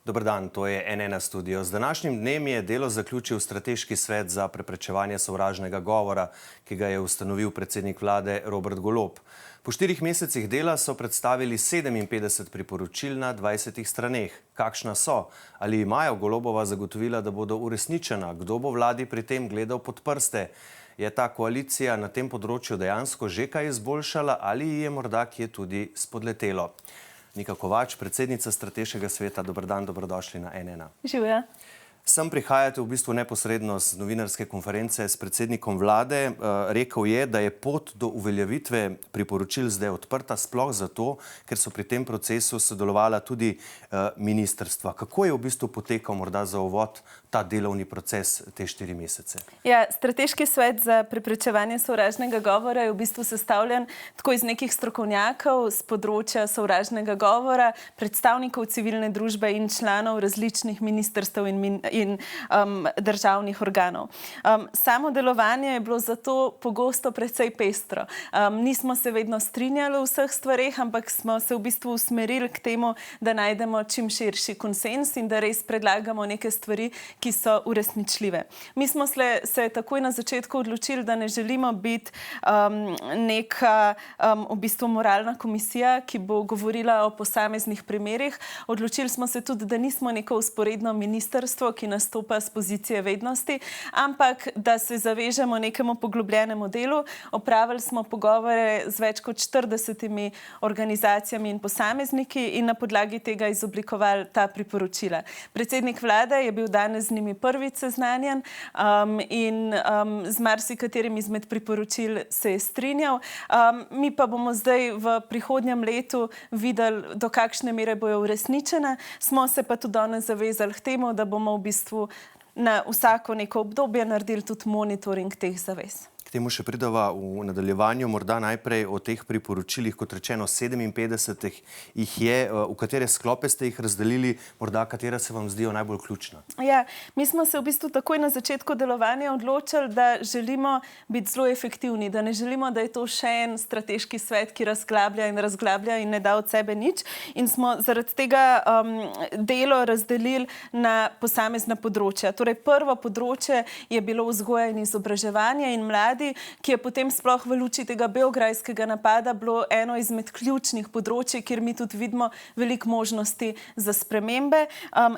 Dober dan, to je N1 studio. Z današnjim dnem je delo zaključil Strateški svet za preprečevanje sovražnega govora, ki ga je ustanovil predsednik vlade Robert Golob. Po 4 mesecih dela so predstavili 57 priporočil na 20 straneh. Kakšna so? Ali imajo Golobova zagotovila, da bodo uresničena? Kdo bo vladi pri tem gledal pod prste? Je ta koalicija na tem področju dejansko že kaj izboljšala ali je morda kje tudi spodletelo? Nika Kovač, predsednica Strateškega sveta, dober dan, dobrodošli na N1. Živja. Sem prihajate v bistvu neposredno z novinarske konference s predsednikom vlade. Rekel je, da je pot do uveljavitve priporočil zdaj odprta, sploh zato, ker so pri tem procesu sodelovala tudi ministrstva. Kako je v bistvu potekal morda za uvod ta delovni proces te 4 mesece? Ja, Strateški svet za preprečevanje sovražnega govora je v bistvu sestavljen tako iz nekih strokovnjakov z področja sovražnega govora, predstavnikov civilne družbe in članov različnih ministrstev in državnih organov. Samo delovanje je bilo zato pogosto precej pestro. Nismo se vedno strinjali v vseh stvareh, ampak smo se v bistvu usmerili k temu, da najdemo čim širši konsens in da res predlagamo neke stvari, ki so uresničljive. Mi smo se takoj na začetku odločili, da ne želimo biti neka v bistvu moralna komisija, ki bo govorila o posameznih primerih. Odločili smo se tudi, da nismo neko vzporedno ministrstvo, ki nastopa z pozicije vednosti, ampak da se zavežemo nekemu poglobljenemu delu. Opravili smo pogovore z več kot 40 organizacijami in posamezniki in na podlagi tega izoblikovali ta priporočila. Predsednik vlade je bil danes z njimi prvič seznanjen in z marsikaterim izmed priporočil se je strinjal. Mi pa bomo zdaj v prihodnjem letu videli, do kakšne mere bojo uresničene. Smo se pa tudi danes zavezali k temu, da bomo v bistvu na vsako neko obdobje naredili tudi monitoring teh zavez. K temu še pridava v nadaljevanju, morda najprej o teh priporočilih, kot rečeno 57 jih je, v katere sklope ste jih razdelili, morda katera se vam zdijo najbolj ključna? Ja, mi smo se v bistvu takoj na začetku delovanja odločili, da želimo biti zelo efektivni, da ne želimo, da je to še en strateški svet, ki razglablja in ne da od sebe nič. In smo zaradi tega delo razdelili na posamezna področja. Torej, prvo področje je bilo vzgoja in izobraževanje in mladi, ki je potem sploh v luči tega beograjskega napada bilo eno izmed ključnih področij, kjer mi tudi vidimo veliko možnosti za spremembe.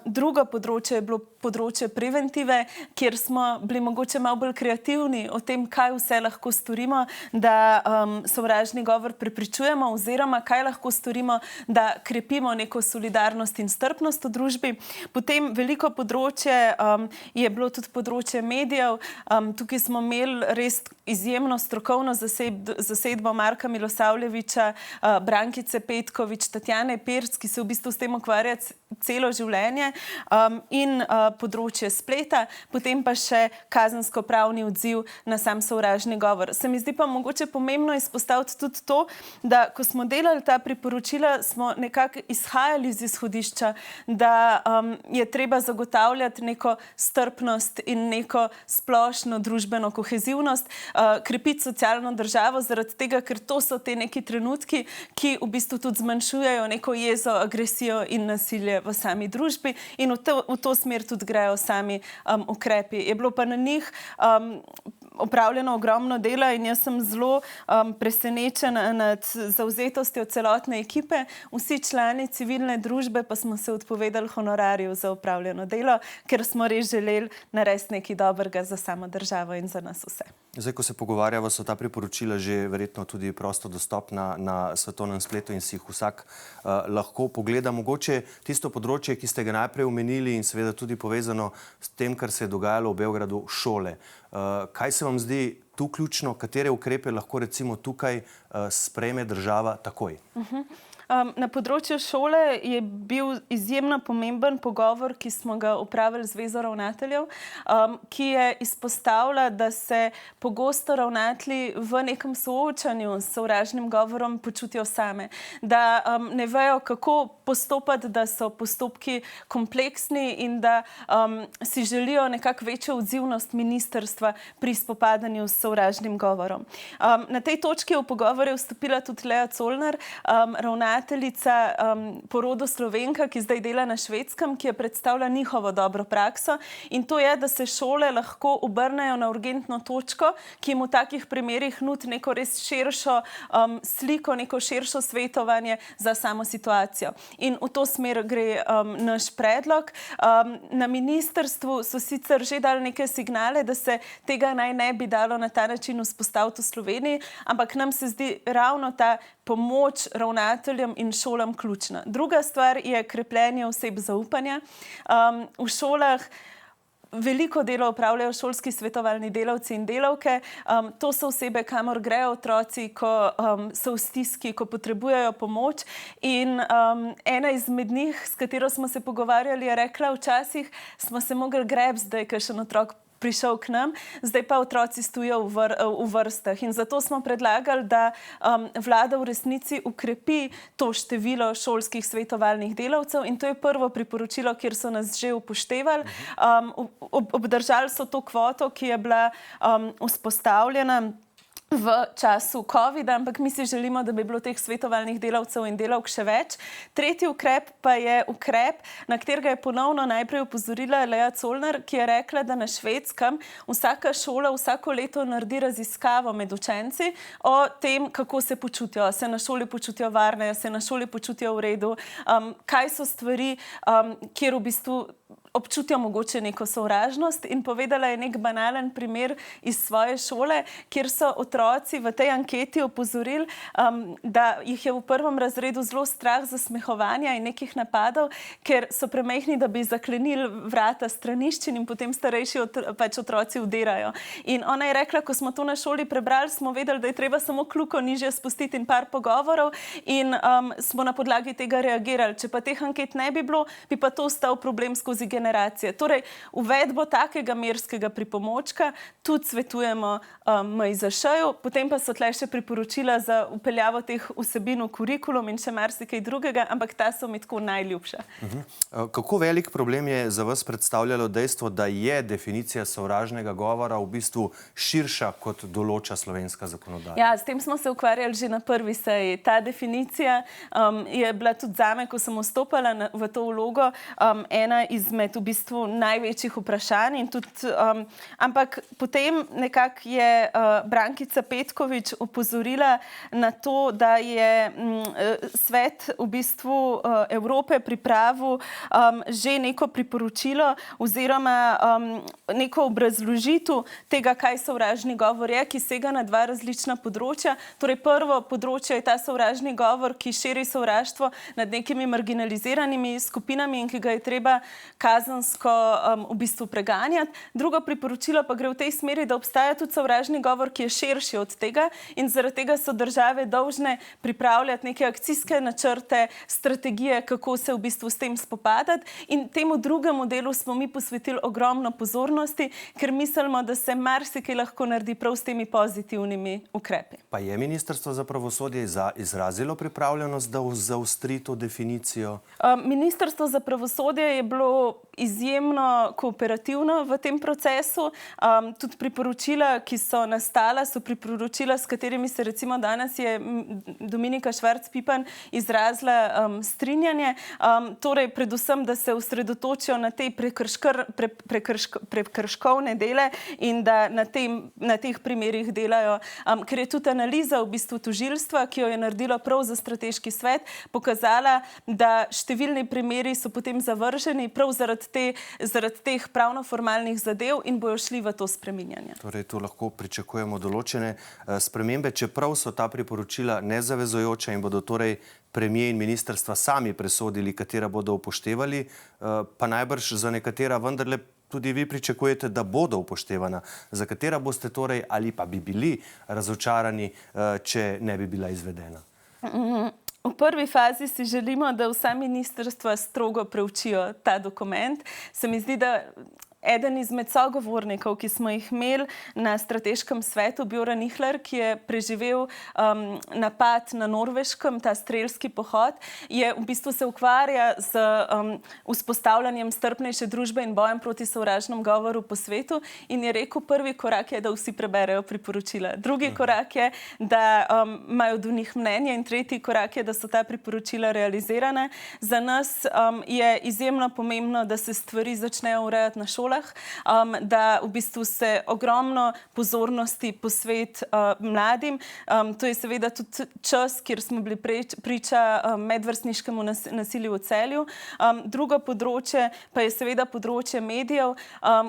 Drugo področje je bilo področje preventive, kjer smo bili mogoče malo bolj kreativni o tem, kaj vse lahko storimo, da sovražni govor preprečujemo oziroma kaj lahko storimo, da krepimo neko solidarnost in strpnost v družbi. Potem veliko področje je bilo tudi področje medijev. Tukaj smo imeli res izjemno strokovno zasedbo Marka Milosavljevića, Brankice Petković, Tatjane Pirc, ki se v bistvu s tem ukvarja celo življenje, in področje spleta, potem pa še kazensko-pravni odziv na sam sovražni govor. Se mi zdi pa mogoče pomembno izpostaviti tudi to, da ko smo delali ta priporočila, smo nekako izhajali iz izhodišča, da je treba zagotavljati neko strpnost in neko splošno družbeno kohezivnost, krepiti socialno državo, zaradi tega, ker to so te neki trenutki, ki v bistvu tudi zmanjšujejo neko jezo, agresijo in nasilje v sami družbi in v to smer tudi grejo sami ukrepi. Je bilo pa na njih opravljeno ogromno dela in jaz sem zelo presenečena nad zavzetostjo celotne ekipe. Vsi člani civilne družbe pa smo se odpovedali honorarju za opravljeno delo, ker smo res želeli narediti nekaj dobrega za samo državo in za nas vse. Zdaj, ko se pogovarjava, so ta priporočila že verjetno tudi prosto dostopna na svetovnem spletu in si jih vsak lahko pogleda. Mogoče tisto področje, ki ste ga najprej omenili in seveda tudi povezano s tem, kar se je dogajalo v Beogradu, šole. Kaj se vam zdi tu ključno? Katere ukrepe lahko recimo tukaj sprejme država takoj? Na področju šole je bil izjemno pomemben pogovor, ki smo ga opravili z Zvezo ravnateljev, ki je izpostavila, da se pogosto ravnatelji v nekem soočanju s sovražnim govorom počutijo same. Da ne vejo, kako postopati, da so postopki kompleksni in da si želijo nekako večjo odzivnost ministrstva pri spopadanju s sovražnim govorom. Na tej točki v pogovor je vstopila tudi Lea Colnar, ravnatelj ravnateljica po rodu Slovenka, ki zdaj dela na Švedskem, ki je predstavila njihovo dobro prakso. In to je, da se šole lahko obrnejo na urgentno točko, ki jim v takih primerih nudi neko res širšo sliko, neko širšo svetovanje za samo situacijo. In v to smer gre naš predlog. Na ministrstvu so sicer že dali neke signale, da se tega naj ne bi dalo na ta način vzpostaviti v Sloveniji, ampak nam se zdi ravno ta pomoč ravnateljem in šolam ključna. Druga stvar je krepljenje oseb zaupanja. V šolah veliko delo opravljajo šolski svetovalni delavci in delavke. To so osebe, kamor grejo otroci, ko so v stiski, ko potrebujejo pomoč. In ena izmed njih, s katero smo se pogovarjali, je rekla, včasih smo se mogli grebsti, da je kakšen otrok prišel k nam, zdaj pa otroci stojijo v vrstah. In zato smo predlagali, da vlada v resnici ukrepi to število šolskih svetovalnih delavcev in to je prvo priporočilo, kjer so nas že upoštevali. Obdržali so to kvoto, ki je bila vzpostavljena v času covida, ampak mi si želimo, da bi bilo teh svetovalnih delavcev in delavk še več. Tretji ukrep pa je ukrep, na katerega je ponovno najprej opozorila Lea Colnar, ki je rekla, da na Švedskem vsaka šola vsako leto naredi raziskavo med učenci o tem, kako se počutijo. Se na šoli počutijo varne, se na šoli počutijo v redu, kaj so stvari, kjer v bistvu občutijo mogoče neko sovražnost, in povedala je nek banalen primer iz svoje šole, kjer so otroci v tej anketi opozorili, da jih je v prvem razredu zelo strah zasmehovanja in nekih napadov, ker so premajhni, da bi zaklenili vrata straniščin in potem starejši otroci vdirajo. In ona je rekla, ko smo to na šoli prebrali, smo vedeli, da je treba samo kljuko nižje spustiti in par pogovorov in smo na podlagi tega reagirali. Če pa teh anket ne bi bilo, bi pa to ostal problem skozi generacije. Torej, uvedbo takega merskega pripomočka tudi svetujemo MIZŠ-ju, potem pa so tle še priporočila za vpeljavo teh vsebin v kurikulum in še marsikaj drugega, ampak ta so mi tako najljubša. Kako velik problem je za vas predstavljalo dejstvo, da je definicija sovražnega govora v bistvu širša, kot določa slovenska zakonodaja? Ja, s tem smo se ukvarjali že na prvi seji. Ta definicija je bila tudi zame, ko sem vstopala v to vlogo, ena izmed v bistvu največjih vprašanj. In tudi, ampak potem nekako je Brankica Petkovič opozorila na to, da je svet v bistvu Evrope pripravil že neko priporočilo oziroma neko obrazložitev tega, kaj sovražni govor je, ki sega na dva različna področja. Torej, prvo področje je ta sovražni govor, ki širi sovraštvo nad nekimi marginaliziranimi skupinami in ki ga je treba kazensko v bistvu preganjati. Drugo priporočilo pa gre v tej smeri, da obstaja tudi sovražni govor, ki je širši od tega in zaradi tega so države dolžne pripravljati neke akcijske načrte, strategije, kako se v bistvu s tem spopadati. In temu drugemu delu smo mi posvetili ogromno pozornosti, ker mislimo, da se marsikaj lahko naredi prav s temi pozitivnimi ukrepi. Pa je Ministrstvo za pravosodje izrazilo pripravljenost, da zaostri to definicijo? Ministrstvo za pravosodje je bilo izjemno kooperativno v tem procesu. Tudi priporočila, ki so nastala, so priporočila, s katerimi se recimo danes je Dominika Švarc Pipan izrazila strinjanje. Torej, predvsem, da se osredotočijo na te prekrškovne dele in da na teh primerih delajo. Ker je tudi analiza v bistvu tožilstva, ki jo je naredilo prav za strateški svet, pokazala, da številni primeri so potem zavrženi prav zaradi teh pravno-formalnih zadev in bojo šli v to spreminjanje. Torej, tu lahko pričakujemo določene spremembe, čeprav so ta priporočila nezavezujoča in bodo torej premier in ministrstva sami presodili, katera bodo upoštevali, pa najbrž za nekatera vendarle tudi vi pričakujete, da bodo upoštevana. Za katera boste torej ali pa bi bili razočarani, če ne bi bila izvedena? V prvi fazi si želimo, da vsa ministrstva strogo preučijo ta dokument. Se mi zdi, da eden izmed sogovornikov, ki smo jih imeli na strateškem svetu, Bjorn Ihler, ki je preživel napad na Norveškem, ta strelski pohod, je v bistvu se ukvarja z vzpostavljanjem strpnejše družbe in bojem proti sovražnemu govoru po svetu in je rekel, prvi korak je, da vsi preberejo priporočila. Drugi korak je, da imajo do njih mnenje in tretji korak je, da so ta priporočila realizirane. Za nas je izjemno pomembno, da se stvari začnejo urejati na šolah, da v bistvu se ogromno pozornosti posveti mladim. To je seveda tudi čas, kjer smo bili priča medvrstniškemu nasilju v Celju. Drugo področje pa je seveda področje medijev,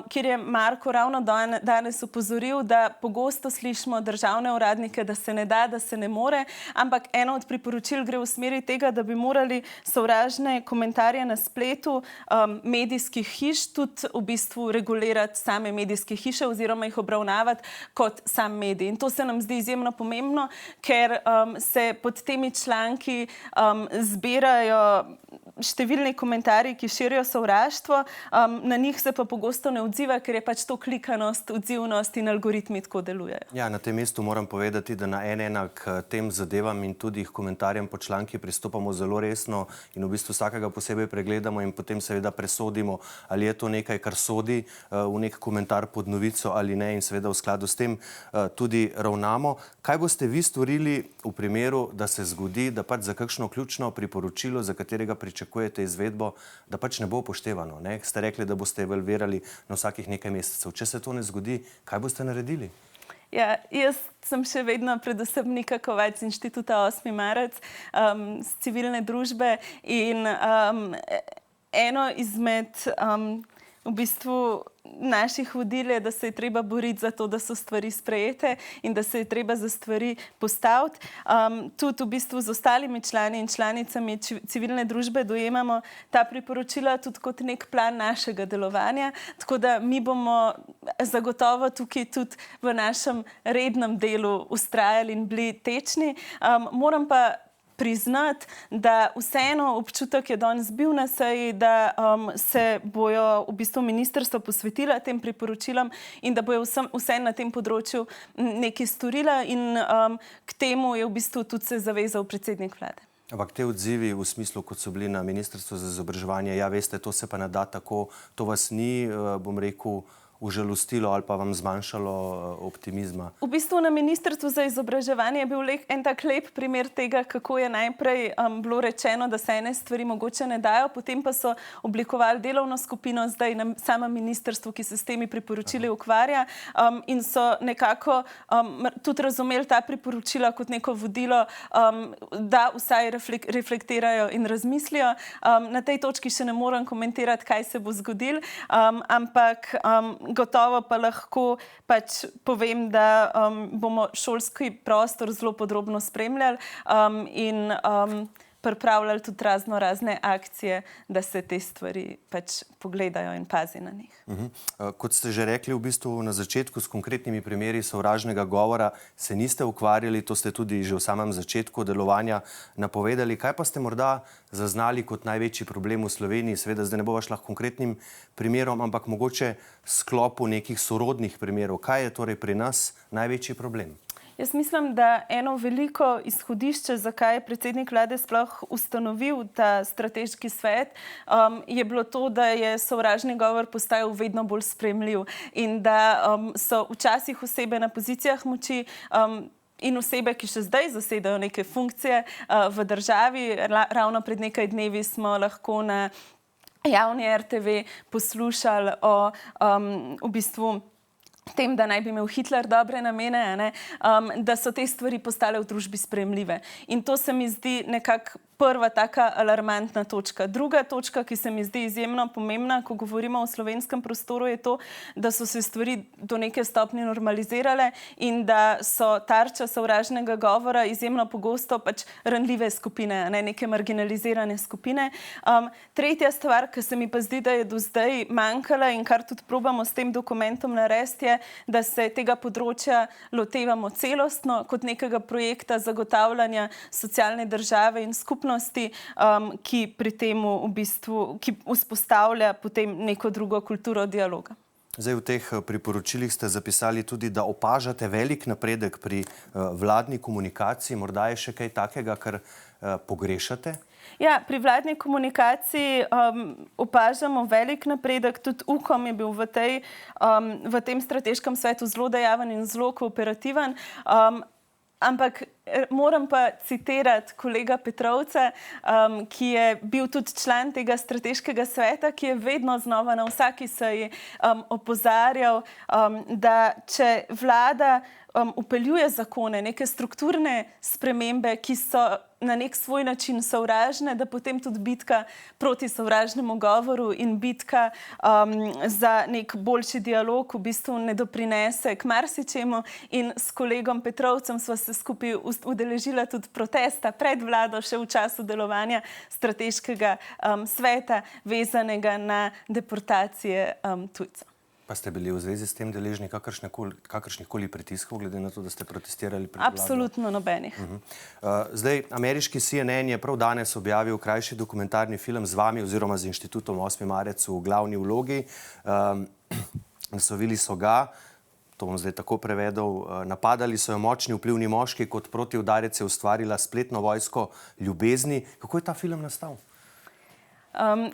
kjer je Marko ravno danes opozoril, da pogosto slišimo državne uradnike, da se ne da, da se ne more, ampak eno od priporočil gre v smeri tega, da bi morali sovražne komentarje na spletu medijskih hiš tudi v bistvu regulirati same medijske hiše oziroma jih obravnavati kot sam medij. In to se nam zdi izjemno pomembno, ker se pod temi članki zbirajo številni komentarji, ki širijo sovraštvo, na njih se pa pogosto ne odziva, ker je pač to klikanost, odzivnost in algoritmi tako delujejo. Ja, na tem mestu moram povedati, da na enak tem zadevam in tudi komentarjem po članki pristopamo zelo resno in v bistvu vsakega posebej pregledamo in potem seveda presodimo, ali je to nekaj, kar sodi v nek komentar pod novico ali ne in seveda v skladu s tem tudi ravnamo. Kaj boste vi storili v primeru, da se zgodi, da pač za kakšno ključno priporočilo, za katerega pričakujete izvedbo, da pač ne bo upoštevano, ne? Ste rekli, da boste evalvirali na vsakih nekaj mesecev. Če se to ne zgodi, kaj boste naredili? Ja, jaz sem še vedno predvsem Nika Kovač z Inštituta 8. marec, z civilne družbe in eno izmed v bistvu naših vodil je, da se je treba boriti za to, da so stvari sprejete in da se je treba za stvari postaviti. Tudi v bistvu z ostalimi člani in članicami civilne družbe dojemamo ta priporočila tudi kot nek plan našega delovanja, tako da mi bomo zagotovo tukaj tudi v našem rednem delu vztrajali in bili tečni. Moram pa priznati, da vseeno občutek je danes bil na seji, da se bojo v bistvu ministrstvo posvetila tem priporočilom in da bojo vseeno na tem področju nekaj storila in k temu je v bistvu tudi se zavezal predsednik vlade. Ampak te odzivi v smislu, kot so bili na Ministrstvu za izobraževanje, ja veste, to se pa ne da tako, to vas ni, bom rekel, užalostilo ali pa vam zmanjšalo optimizma? V bistvu na Ministrstvu za izobraževanje je bil en tak lep primer tega, kako je najprej bilo rečeno, da se ene stvari mogoče ne dajo, potem pa so oblikovali delovno skupino zdaj na samem ministrstvu, ki se s temi priporočili ukvarja in so nekako tudi razumeli ta priporočila kot neko vodilo, da vsaj reflektirajo in razmislijo. Na tej točki še ne morem komentirati, kaj se bo zgodilo, ampak gotovo pa lahko pač povem, da bomo šolski prostor zelo podrobno spremljali in pripravljali tudi razne akcije, da se te stvari pač pogledajo in pazi na njih. Kot ste že rekli, v bistvu na začetku s konkretnimi primeri sovražnega govora se niste ukvarjali, to ste tudi že v samem začetku delovanja napovedali. Kaj pa ste morda zaznali kot največji problem v Sloveniji? Seveda zdaj ne bova šla konkretnim primerom, ampak mogoče sklopu nekih sorodnih primerov. Kaj je torej pri nas največji problem? Jaz mislim, da eno veliko izhodišče, zakaj je predsednik vlade sploh ustanovil ta strateški svet, je bilo to, da je sovražni govor postajal vedno bolj sprejemljiv in da so včasih osebe na pozicijah moči in osebe, ki še zdaj zasedajo neke funkcije v državi. Ravno pred nekaj dnevi smo lahko na javni RTV poslušali o v bistvu tem, da naj bi imel Hitler dobre namene, da so te stvari postale v družbi sprejemljive. In to se mi zdi nekako prva taka alarmantna točka. Druga točka, ki se mi zdi izjemno pomembna, ko govorimo o slovenskem prostoru, je to, da so se stvari do neke stopnje normalizirale in da so tarča sovražnega govora izjemno pogosto pač ranljive skupine, neke marginalizirane skupine. Tretja stvar, ki se mi pa zdi, da je do zdaj manjkala in kar tudi probamo s tem dokumentom narediti, je, da se tega področja lotevamo celostno kot nekega projekta zagotavljanja socialne države in skupnosti, ki pri tem v bistvu, ki vzpostavlja potem neko drugo kulturo dialoga. Zdaj, v teh priporočilih ste zapisali tudi, da opažate velik napredek pri vladni komunikaciji. Morda je še kaj takega, kar pogrešate? Ja, pri vladni komunikaciji opažamo velik napredek. Tudi UKOM je bil v tem strateškem svetu zelo dejaven in zelo kooperativen. Ampak moram pa citirati kolega Petrovca, ki je bil tudi član tega strateškega sveta, ki je vedno znova na vsaki seji opozarjal, da če vlada vpeljuje zakone, neke strukturne spremembe, ki so na nek svoj način sovražne, da potem tudi bitka proti sovražnemu govoru in bitka za nek boljši dialog v bistvu ne doprinese k marsičemu. In s kolegom Petrovcem sva se skupaj udeležila tudi protesta pred vlado, še v času delovanja strateškega sveta, vezanega na deportacije tujcev. Pa ste bili v zvezi s tem deležni kakršnihkoli pritiskov, glede na to, da ste protestirali pred vlado? Absolutno nobenih. Zdaj, ameriški CNN je prav danes objavil krajši dokumentarni film z vami oziroma z Inštitutom 8. marec v glavni vlogi. Naslovili so ga, to bom zdaj tako prevedel, napadali so jo močni vplivni moški, kot protiudarec je ustvarila spletno vojsko ljubezni. Kako je ta film nastal?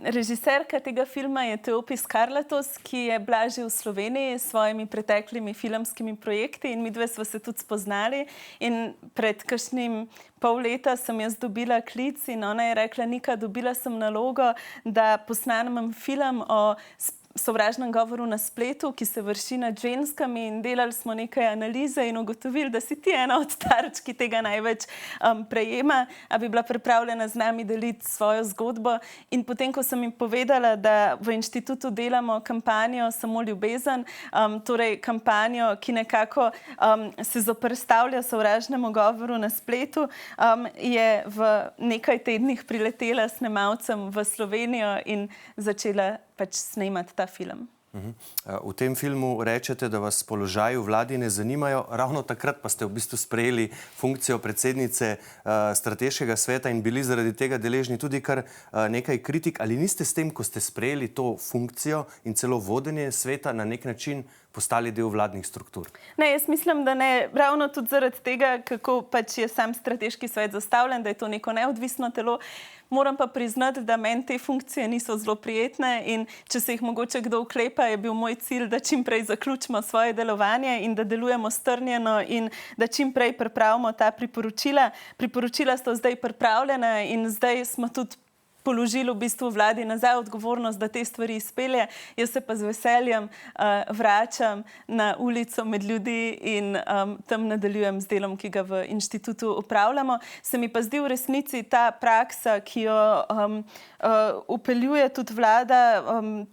Režiserka tega filma je Teopis Karlatos, ki je bila že v Sloveniji s svojimi preteklimi filmskimi projekti in midve sva se tudi spoznali. In pred kakšnim pol leta sem jaz dobila klic in ona je rekla: Nika, dobila sem nalogo, da posnamem film o sovražnem govoru na spletu, ki se vrši nad ženskami, in delali smo nekaj analize in ugotovili, da si ti ena od tarč, ki tega največ prejema, a bi bila pripravljena z nami deliti svojo zgodbo. In potem, ko sem jim povedala, da v inštitutu delamo kampanjo Samo ljubezen, torej kampanjo, ki nekako se zoperstavlja sovražnemu govoru na spletu, je v nekaj tednih priletela snemalcem v Slovenijo in začela pač snemati ta film. V tem filmu rečete, da vas položaji v vladi ne zanimajo. Ravno takrat pa ste v bistvu sprejeli funkcijo predsednice strateškega sveta in bili zaradi tega deležni tudi kar nekaj kritik. Ali niste s tem, ko ste sprejeli to funkcijo in celo vodenje sveta, na nek način postali del vladnih struktur? Ne, jaz mislim, da ne. Ravno tudi zaradi tega, kako pač je sam strateški svet zastavljen, da je to neko neodvisno telo. Moram pa priznati, da meni te funkcije niso zelo prijetne in če se jih mogoče kdo oklepa, je bil moj cilj, da čim prej zaključimo svoje delovanje in da delujemo strnjeno in da čim prej pripravimo ta priporočila. Priporočila so zdaj pripravljena in zdaj smo tudi položili v bistvu vladi nazaj odgovornost, da te stvari izpelje. Jaz se pa z veseljem vračam na ulico med ljudi in tam nadaljujem z delom, ki ga v inštitutu opravljamo. Se mi pa zdi v resnici ta praksa, ki jo vpeljuje tudi vlada,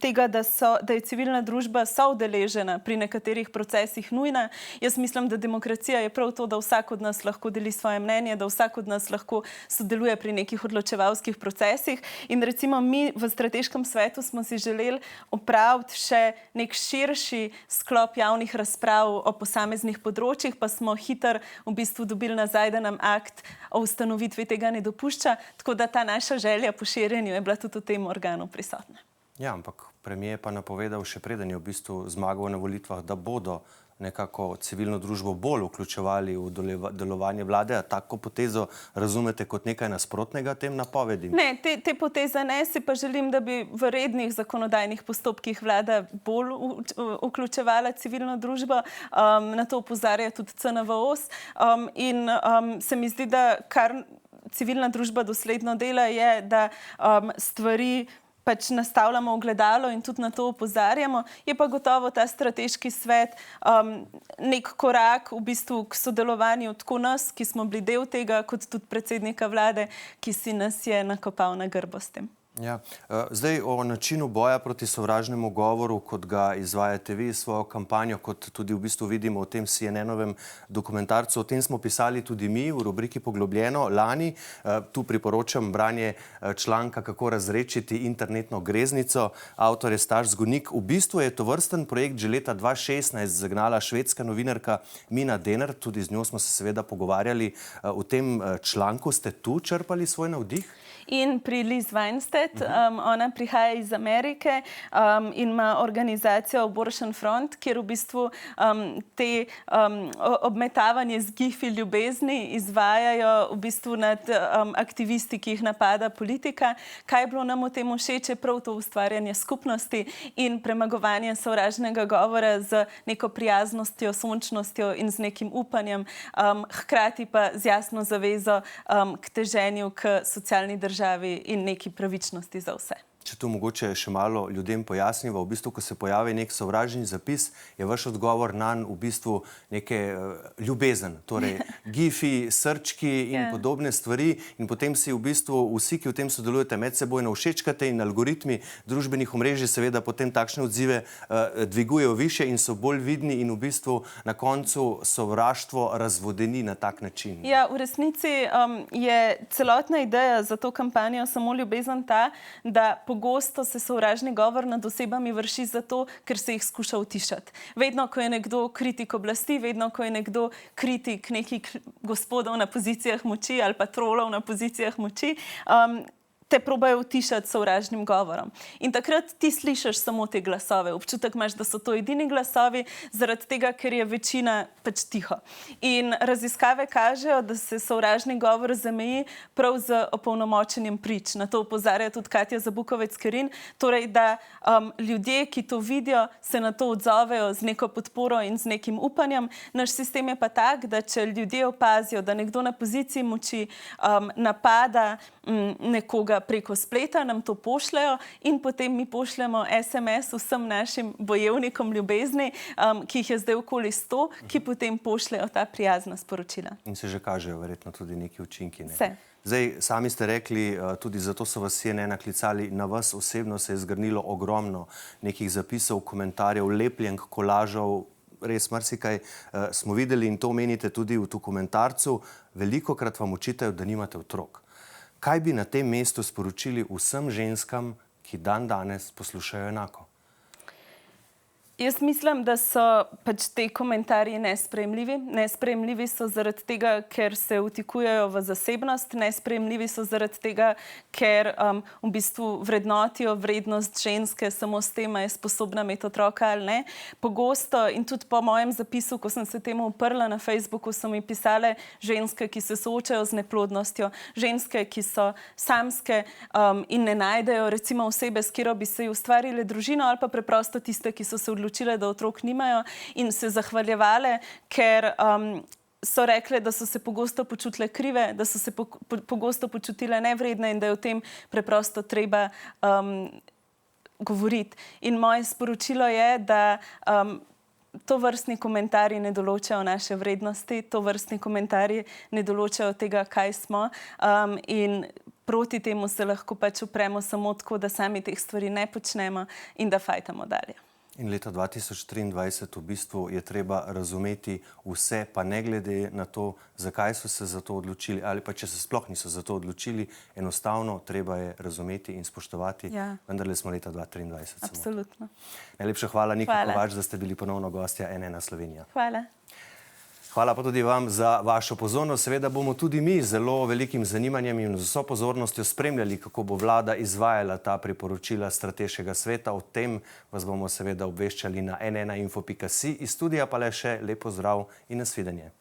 tega, da je civilna družba soudeležena pri nekaterih procesih nujna. Jaz mislim, da demokracija je prav to, da vsak od nas lahko deli svoje mnenje, da vsak od nas lahko sodeluje pri nekih odločevalskih procesih. In recimo mi v strateškem svetu smo si želeli opraviti še nek širši sklop javnih razprav o posameznih področjih, pa smo hitro v bistvu dobili nazaj, da nam akt o ustanovitvi tega ne dopušča, tako da ta naša želja po širjenju je bila tudi v tem organu prisotna. Ja, ampak premier je pa napovedal še preden je v bistvu zmagal na volitvah, da bodo nekako civilno družbo bolj vključevali v delovanje vlade. A tako potezo razumete kot nekaj nasprotnega tem napovedim? Ne, te poteze ne, si pa želim, da bi v rednih zakonodajnih postopkih vlada bolj vključevala civilno družbo. Na to opozarja tudi CNVOS. In se mi zdi, da kar civilna družba dosledno dela, je, da stvari pač nastavljamo ogledalo in tudi na to opozarjamo. Je pa gotovo ta strateški svet nek korak v bistvu k sodelovanju tako nas, ki smo bili del tega, kot tudi predsednika vlade, ki si nas je nakopal na grbo s tem. Ja. Zdaj o načinu boja proti sovražnemu govoru, kot ga izvajate vi svojo kampanjo, kot tudi v bistvu vidimo v tem CNN-ovem dokumentarcu. O tem smo pisali tudi mi v rubriki Poglobljeno lani. Tu priporočam branje članka Kako razrečiti internetno greznico. Avtor je Staš Zgonik. V bistvu je tovrsten projekt že leta 2016 zagnala švedska novinarka Mina Denner. Tudi z njo smo se seveda pogovarjali. V tem članku ste tu črpali svoj navdih? In pri Liz Weinstead Elizabeth. Ona prihaja iz Amerike in ima organizacijo Abortion Front, kjer v bistvu te obmetavanje z gifi ljubezni izvajajo v bistvu nad aktivisti, ki jih napada politika. Kaj je bilo nam v tem všeč, je prav to ustvarjanje skupnosti in premagovanje sovražnega govora z neko prijaznostjo, sončnostjo in z nekim upanjem, hkrati pa z jasno zavezo k teženju k socialni državi in neki pravičnosti za vse. Če to mogoče še malo ljudem pojasniva, v bistvu, ko se pojavi nek sovražni zapis, je vaš odgovor nanj v bistvu neke ljubezen, torej gifi, srčki in podobne stvari in potem si v bistvu vsi, ki v tem sodelujete, medsebojno všečkate in algoritmi družbenih omrežij seveda potem takšne odzive dvigujejo više in so bolj vidni in v bistvu na koncu sovraštvo razvodeni na tak način. Ja, v resnici je celotna ideja za to kampanjo Samo ljubezen ta, da pogosto se sovražni govor nad osebami vrši zato, ker se jih skuša utišati. Vedno, ko je nekdo kritik oblasti, vedno, ko je nekdo kritik nekih gospodov na pozicijah moči ali pa trolov na pozicijah moči, te probajo utišati sovražnim govorom. In takrat ti slišiš samo te glasove. Občutek imaš, da so to edini glasovi, zaradi tega, ker je večina pač tiho. In raziskave kažejo, da se sovražni govor zameji prav z opolnomočenjem prič. Na to opozarja tudi Katja Zabukovec-Kerin. Torej, da ljudje, ki to vidijo, se na to odzovejo z neko podporo in z nekim upanjem. Naš sistem je pa tak, da če ljudje opazijo, da nekdo na poziciji moči napada nekoga preko spleta, nam to pošljajo in potem mi pošljemo SMS vsem našim bojevnikom ljubezni, ki jih je zdaj okoli 100, ki potem pošljajo ta prijazna sporočila. In se že kažejo verjetno tudi neki učinki. Se. Zdaj, sami ste rekli, tudi zato so vas CNN klicali, na vas osebno se je zgrnilo ogromno nekih zapisov, komentarjev, lepljenk, kolažov, res marsikaj smo videli in to omenite tudi v tu komentarcu. Velikokrat vam očitajo, da nimate otrok. Kaj bi na tem mestu sporočili vsem ženskam, ki dan danes poslušajo enako? Jaz mislim, da so pač te komentarji nesprejemljivi. Nesprejemljivi so zaradi tega, ker se vtikujejo v zasebnost. Nesprejemljivi so zaradi tega, ker v bistvu vrednotijo vrednost ženske samo s tem, je sposobna imeti otroka ali ne. Pogosto in tudi po mojem zapisu, ko sem se temu uprla na Facebooku, so mi pisale ženske, ki se soočajo z neplodnostjo, ženske, ki so samske in ne najdejo recimo osebe, s katero bi se ustvarile družino, ali pa preprosto tiste, ki so se odločile, da otrok nimajo in se zahvaljevale, ker so rekle, da so se pogosto počutile krive, da so se pogosto počutile nevredne in da je o tem preprosto treba govoriti. In moje sporočilo je, da tovrstni komentarji ne določajo naše vrednosti, tovrstni komentarji ne določajo tega, kaj smo in proti temu se lahko pač upremo samo tako, da sami teh stvari ne počnemo in da fajtamo dalje. In leta 2023 v bistvu je treba razumeti vse, pa ne glede na to, zakaj so se za to odločili, ali pa če se sploh niso za to odločili, enostavno treba je razumeti in spoštovati. Ja. Vendarle smo leta 2023. Absolutno. Najlepša hvala, Nika Hvala. Kovač, da ste bili ponovno gostja NN Slovenija. Hvala. Hvala pa tudi vam za vašo pozornost. Seveda bomo tudi mi z zelo velikim zanimanjem in z vso pozornostjo spremljali, kako bo vlada izvajala ta priporočila strateškega sveta. O tem vas bomo seveda obveščali na nninfo.si. Iz studija pa le še lep pozdrav in nasvidenje.